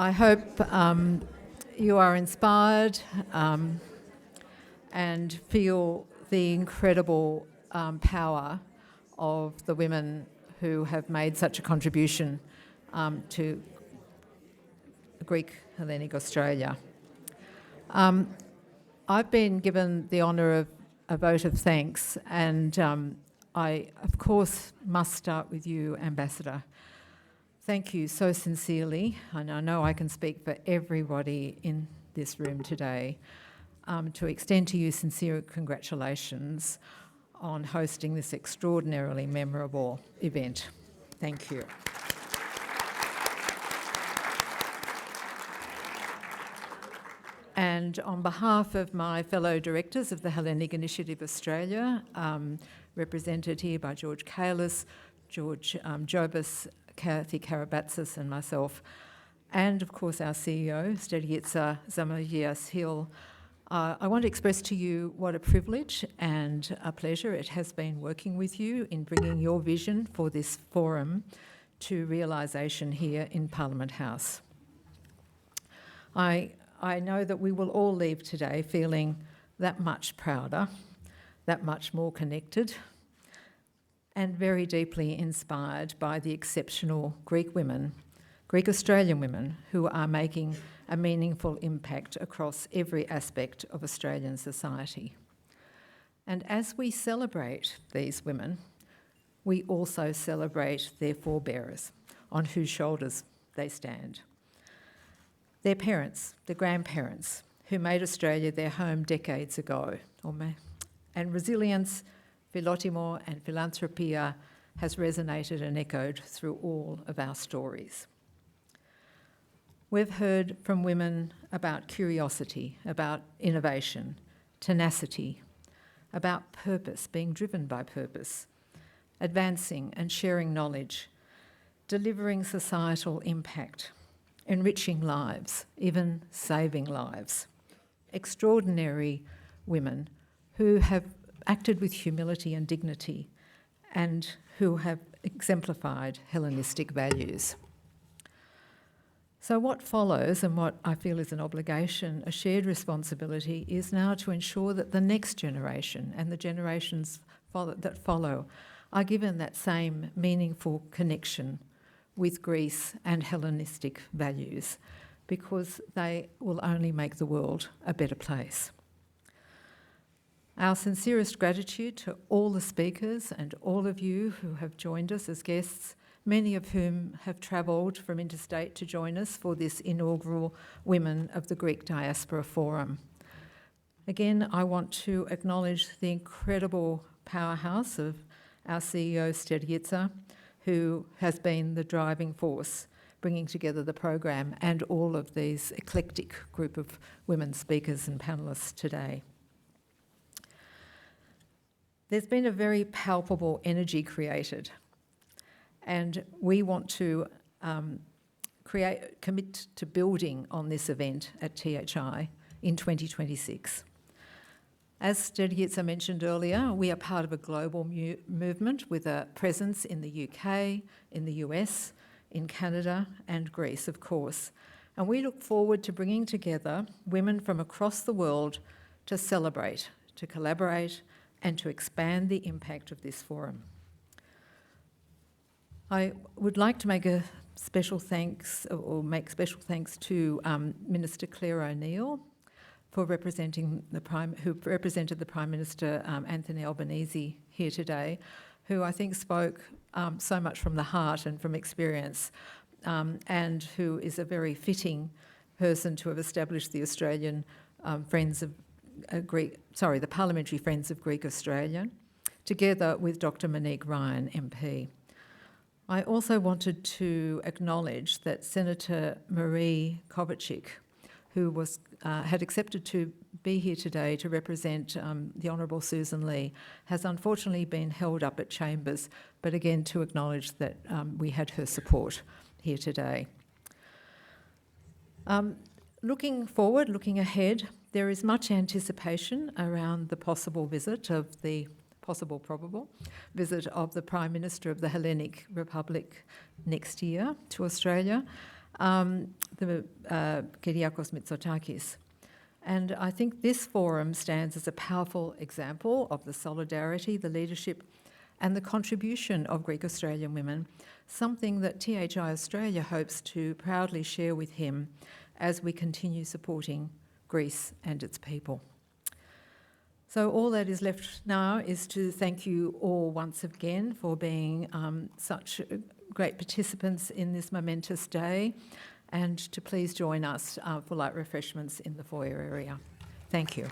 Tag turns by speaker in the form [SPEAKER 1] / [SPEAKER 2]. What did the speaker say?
[SPEAKER 1] I hope you are inspired and feel the incredible power of the women who have made such a contribution to Greek Hellenic Australia. I've been given the honour of a vote of thanks, and I, of course, must start with you, Ambassador. Thank you so sincerely, and I know I can speak for everybody in this room today, to extend to you sincere congratulations on hosting this extraordinarily memorable event. Thank you. And on behalf of my fellow directors of the Hellenic Initiative Australia, represented here by George Kalis, George Zorbas, Kathy Karabatsis and myself, and of course our CEO, Stelica Zamagias-Hill, I want to express to you what a privilege and a pleasure it has been working with you in bringing your vision for this forum to realisation here in Parliament House. I know that we will all leave today feeling that much prouder, that much more connected, and very deeply inspired by the exceptional Greek women, Greek Australian women, who are making a meaningful impact across every aspect of Australian society. And as we celebrate these women, we also celebrate their forebearers, on whose shoulders they stand. Their parents, their grandparents, who made Australia their home decades ago, and resilience, Philotimo and philanthropia has resonated and echoed through all of our stories. We've heard from women about curiosity, about innovation, tenacity, about purpose, being driven by purpose, advancing and sharing knowledge, delivering societal impact, enriching lives, even saving lives. Extraordinary women who have acted with humility and dignity and who have exemplified Hellenistic values. So what follows, and what I feel is an obligation, a shared responsibility, is now to ensure that the next generation and the generations that follow are given that same meaningful connection with Greece and Hellenistic values, because they will only make the world a better place. Our sincerest gratitude to all the speakers and all of you who have joined us as guests, many of whom have travelled from interstate to join us for this inaugural Women of the Greek Diaspora Forum. Again, I want to acknowledge the incredible powerhouse of our CEO, Stelica, who has been the driving force bringing together the program and all of these eclectic group of women speakers and panellists today. There's been a very palpable energy created, and we want to commit to building on this event at THI in 2026. As Stelica mentioned earlier, we are part of a global movement with a presence in the UK, in the US, in Canada and Greece, of course. And we look forward to bringing together women from across the world to celebrate, to collaborate, and to expand the impact of this forum. I would like to make special thanks to Minister Claire O'Neill for representing who represented the Prime Minister Anthony Albanese here today, who I think spoke so much from the heart and from experience, and who is a very fitting person to have established the Australian the Parliamentary Friends of Greek Australia, together with Dr. Monique Ryan, MP. I also wanted to acknowledge that Senator Marie Kovacic, who had accepted to be here today to represent the Honourable Susan Lee, has unfortunately been held up at Chambers, but again to acknowledge that we had her support here today. Looking forward, looking ahead, there is much anticipation around the probable visit of the Prime Minister of the Hellenic Republic next year to Australia. the Kyriakos Mitsotakis. And I think this forum stands as a powerful example of the solidarity, the leadership and the contribution of Greek Australian women, something that THI Australia hopes to proudly share with him as we continue supporting Greece and its people. So all that is left now is to thank you all once again for being such great participants in this momentous day, and to please join us for light refreshments in the foyer area. Thank you.